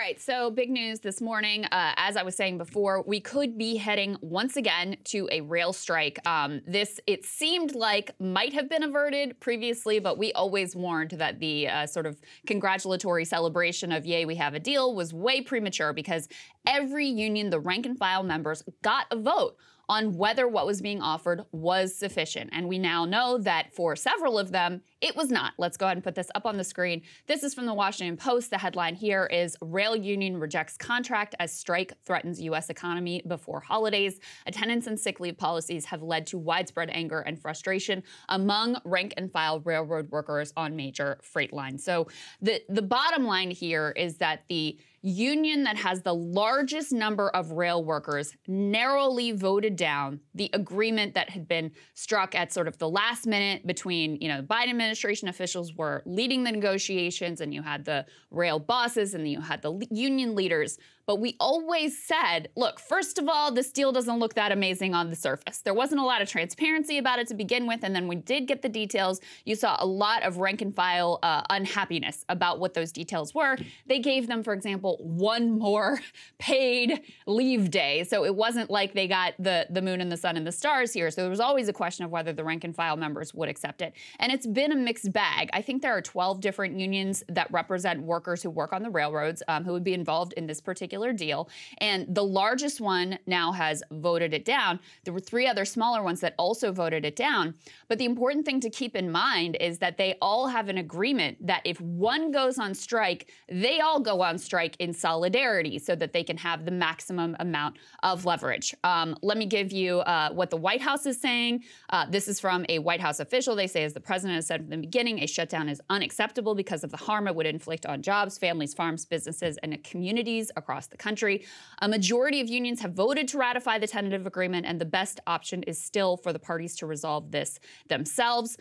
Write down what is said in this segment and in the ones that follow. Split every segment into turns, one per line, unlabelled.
right, so big news this morning. As I was saying before, we could be heading once again to a rail strike. It seemed like might have been averted previously, but we always warned that the sort of congratulatory celebration of yay, we have a deal was way premature because every union, the rank and file members, got a vote on whether what was being offered was sufficient. And we now know that for several of them, it was not. Let's go ahead and put this up on the screen. This is from the Washington Post. The headline here is Rail Union Rejects Contract as Strike Threatens U.S. Economy Before Holidays. Attendance and sick leave policies have led to widespread anger and frustration among rank and file railroad workers on major freight lines. So the bottom line here is that the union that has the largest number of rail workers narrowly voted down the agreement that had been struck at sort of the last minute between, the Biden administration officials were leading the negotiations, and you had the rail bosses and you had the union leaders. But we always said, look, first of all, this deal doesn't look that amazing on the surface. There wasn't a lot of transparency about it to begin with, and then we did get the details. You saw a lot of rank and file unhappiness about what those details were. They gave them, for example, one more paid leave day. So it wasn't like they got the moon and the sun and the stars here. So there was always a question of whether the rank and file members would accept it. And it's been a mixed bag. I think there are 12 different unions that represent workers who work on the railroads who would be involved in this particular deal. And the largest one now has voted it down. There were 3 other smaller ones that also voted it down. But the important thing to keep in mind is that they all have an agreement that if one goes on strike, they all go on strike in solidarity so that they can have the maximum amount of leverage. Let me give you what the White House is saying. This is from a White House official. They say, as the president has said from the beginning, a shutdown is unacceptable because of the harm it would inflict on jobs, families, farms, businesses, and communities across the country. A majority of unions have voted to ratify the tentative agreement, and the best option is still for the parties to resolve this themselves.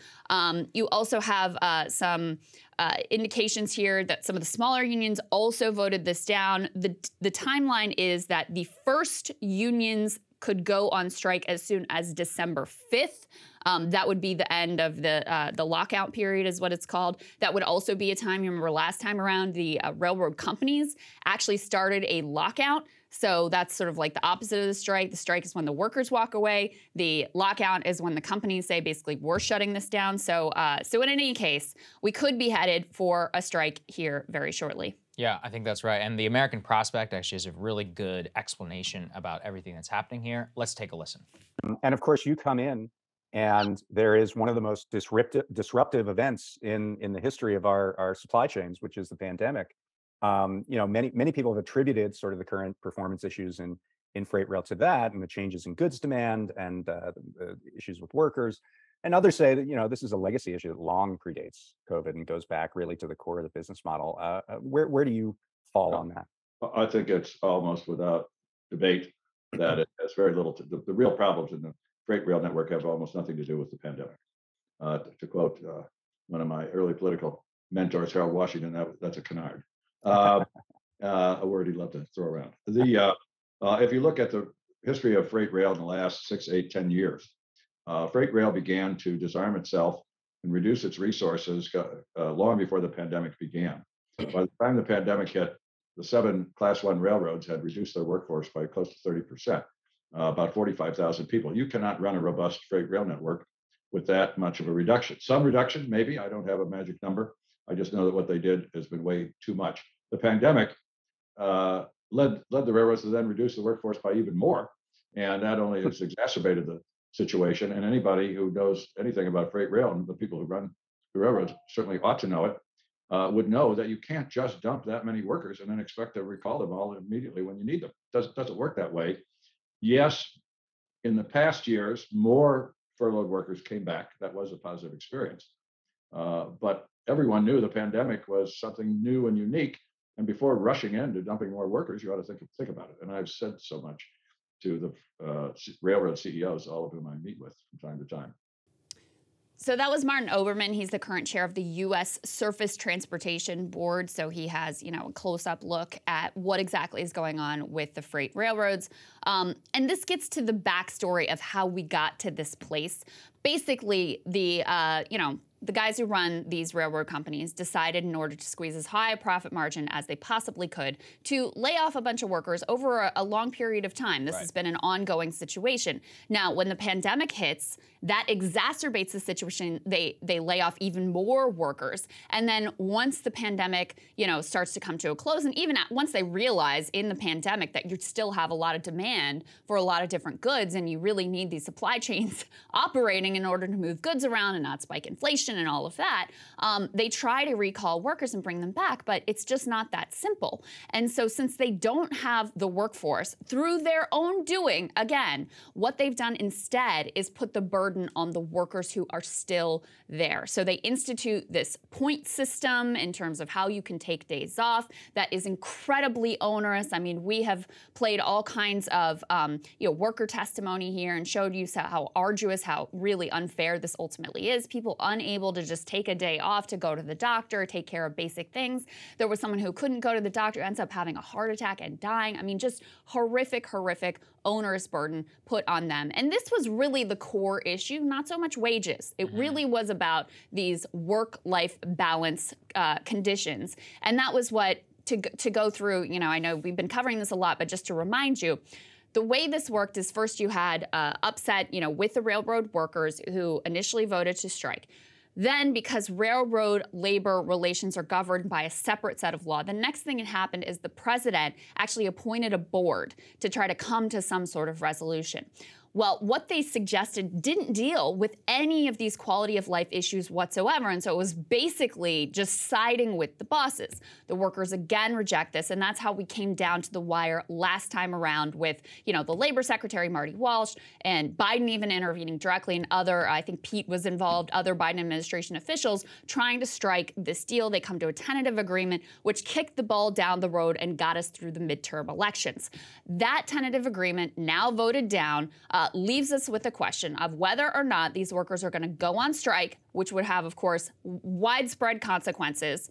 You also have some indications here that some of the smaller unions also voted this down. The timeline is that the first unions could go on strike as soon as December 5th. That would be the end of the lockout period is what it's called. That would also be a time, you remember last time around, the railroad companies actually started a lockout. So that's sort of like the opposite of the strike. The strike is when the workers walk away. The lockout is when the companies say, basically, we're shutting this down. So in any case, we could be headed for a strike here very shortly.
Yeah, I think that's right. And the American Prospect actually has a really good explanation about everything that's happening here. Let's take a listen.
And of course, you come in, and there is one of the most disruptive events in the history of our supply chains, which is the pandemic. Many people have attributed sort of the current performance issues in freight rail to that, and the changes in goods demand and the issues with workers. And others say that, this is a legacy issue that long predates COVID and goes back really to the core of the business model. Where do you fall on that?
I think it's almost without debate that it has very little to do. The real problems in the freight rail network have almost nothing to do with the pandemic. To quote one of my early political mentors, Harold Washington, that's a canard. A word he loved to throw around. If you look at the history of freight rail in the last 6, 8, 10 years, freight rail began to disarm itself and reduce its resources long before the pandemic began. By the time the pandemic hit, the 7 Class 1 railroads had reduced their workforce by close to 30%, about 45,000 people. You cannot run a robust freight rail network with that much of a reduction. Some reduction, maybe. I don't have a magic number. I just know that what they did has been way too much. The pandemic led the railroads to then reduce the workforce by even more. And that only has exacerbated the situation. And anybody who knows anything about freight rail, and the people who run the railroads certainly ought to know it, would know that you can't just dump that many workers and then expect to recall them all immediately when you need them. Doesn't work that way. Yes, in the past years, more furloughed workers came back. That was a positive experience. But everyone knew the pandemic was something new and unique. And before rushing into dumping more workers, you ought to think about it. And I've said so much to the railroad CEOs, all of whom I meet with from time to time.
So that was Martin Oberman. He's the current chair of the U.S. Surface Transportation Board. So he has, a close-up look at what exactly is going on with the freight railroads. And this gets to the backstory of how we got to this place. Basically, the guys who run these railroad companies decided, in order to squeeze as high a profit margin as they possibly could, to lay off a bunch of workers over a long period of time. This has been an ongoing situation. Now, when the pandemic hits, that exacerbates the situation. They lay off even more workers. And then once the pandemic, starts to come to a close, and even once they realize in the pandemic that you still have a lot of demand for a lot of different goods, and you really need these supply chains operating in order to move goods around and not spike inflation and all of that, they try to recall workers and bring them back, but it's just not that simple. And so since they don't have the workforce through their own doing, again, what they've done instead is put the burden on the workers who are still there. So they institute this point system in terms of how you can take days off that is incredibly onerous. I mean, we have played all kinds of worker testimony here and showed you how arduous, how really unfair this ultimately is. People unable to just take a day off to go to the doctor, take care of basic things. There was someone who couldn't go to the doctor, ends up having a heart attack and dying. I mean, just horrific, onerous burden put on them. And this was really the core issue, not so much wages. It really was about these work-life balance conditions. And that was what, to go through, I know we've been covering this a lot, but just to remind you, the way this worked is first you had upset, with the railroad workers who initially voted to strike. Then, because railroad labor relations are governed by a separate set of law, the next thing that happened is the president actually appointed a board to try to come to some sort of resolution. Well, what they suggested didn't deal with any of these quality of life issues whatsoever, and so it was basically just siding with the bosses. The workers again reject this, and that's how we came down to the wire last time around with, the Labor Secretary, Marty Walsh, and Biden even intervening directly, and I think Pete was involved, other Biden administration officials trying to strike this deal. They come to a tentative agreement, which kicked the ball down the road and got us through the midterm elections. That tentative agreement, now voted down, leaves us with a question of whether or not these workers are going to go on strike, which would have, of course, widespread consequences,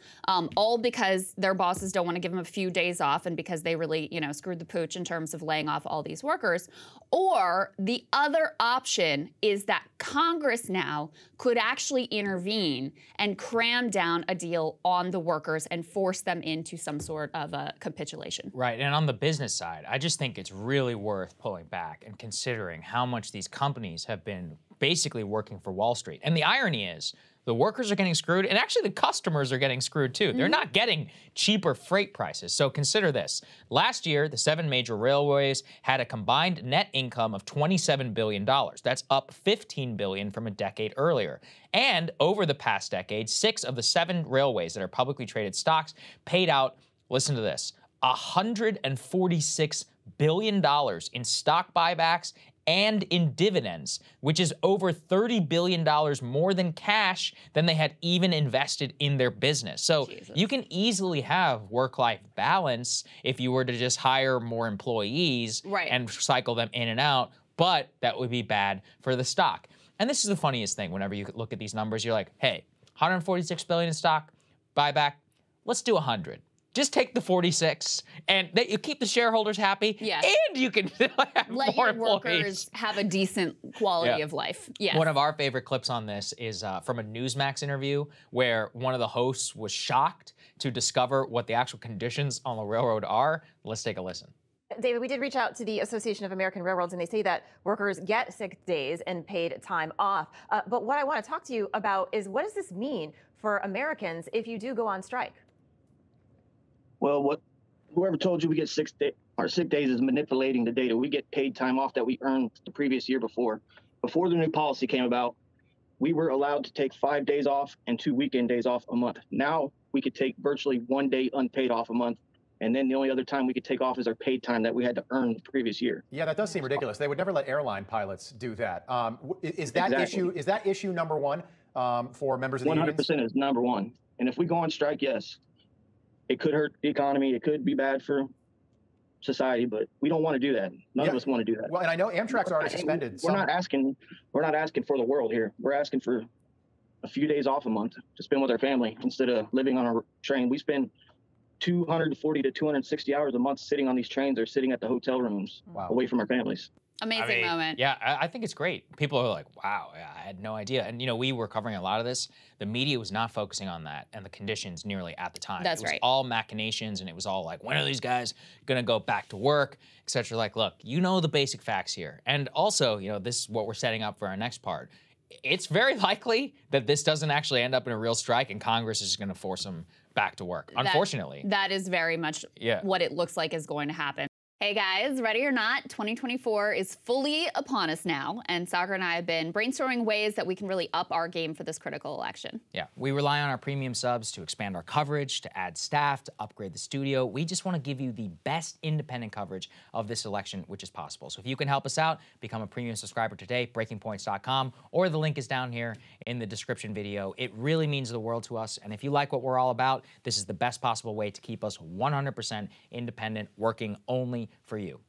all because their bosses don't want to give them a few days off and because they really, screwed the pooch in terms of laying off all these workers. Or the other option is that Congress now could actually intervene and cram down a deal on the workers and force them into some sort of a capitulation.
Right, and on the business side, I just think it's really worth pulling back and considering how much these companies have been basically working for Wall Street. And the irony is, the workers are getting screwed, and actually the customers are getting screwed too. They're not getting cheaper freight prices. So consider this. Last year, the 7 major railways had a combined net income of $27 billion. That's up $15 billion from a decade earlier. And over the past decade, 6 of the 7 railways that are publicly traded stocks paid out, listen to this, $146 billion in stock buybacks and in dividends, which is over $30 billion more than cash than they had even invested in their business. So you can easily have work-life balance if you were to just hire more employees and cycle them in and out, but that would be bad for the stock. And this is the funniest thing. Whenever you look at these numbers, you're like, hey, 146 billion in stock buyback, let's do 100. Just take the 46, and you keep the shareholders happy, and you can have
let
more
your workers have a decent quality of life. Yes.
One of our favorite clips on this is from a Newsmax interview where one of the hosts was shocked to discover what the actual conditions on the railroad are. Let's take a listen.
David, we did reach out to the Association of American Railroads, and they say that workers get sick days and paid time off. But what I want to talk to you about is, what does this mean for Americans if you do go on strike?
Well, whoever told you we get our sick days is manipulating the data. We get paid time off that we earned the previous year before. Before the new policy came about, we were allowed to take 5 days off and 2 weekend days off a month. Now we could take virtually 1 day unpaid off a month. And then the only other time we could take off is our paid time that we had to earn the previous year.
Yeah, that does seem ridiculous. They would never let airline pilots do that. Is that issue number one for members of the unions?
100% is number one. And if we go on strike, yes, it could hurt the economy. It could be bad for society, but we don't want to do that. None of us want to do that.
Well, and I know Amtrak's already suspended.
We're not asking for the world here. We're asking for a few days off a month to spend with our family instead of living on a train. We spend 240 to 260 hours a month sitting on these trains or sitting at the hotel rooms away from our families.
Amazing moment.
Yeah, I think it's great. People are like, wow, I had no idea. And, we were covering a lot of this. The media was not focusing on that and the conditions nearly at the time.
That's
it was
right.
all machinations, and it was all like, when are these guys going to go back to work, et cetera? Like, look, the basic facts here. And also, this is what we're setting up for our next part. It's very likely that this doesn't actually end up in a real strike, and Congress is going to force them back to work, unfortunately.
That is very much what it looks like is going to happen. Hey guys, ready or not, 2024 is fully upon us now, and Saagar and I have been brainstorming ways that we can really up our game for this critical election.
Yeah, we rely on our premium subs to expand our coverage, to add staff, to upgrade the studio. We just want to give you the best independent coverage of this election, which is possible. So if you can help us out, become a premium subscriber today, breakingpoints.com, or the link is down here in the description video. It really means the world to us, and if you like what we're all about, this is the best possible way to keep us 100% independent, working only for you.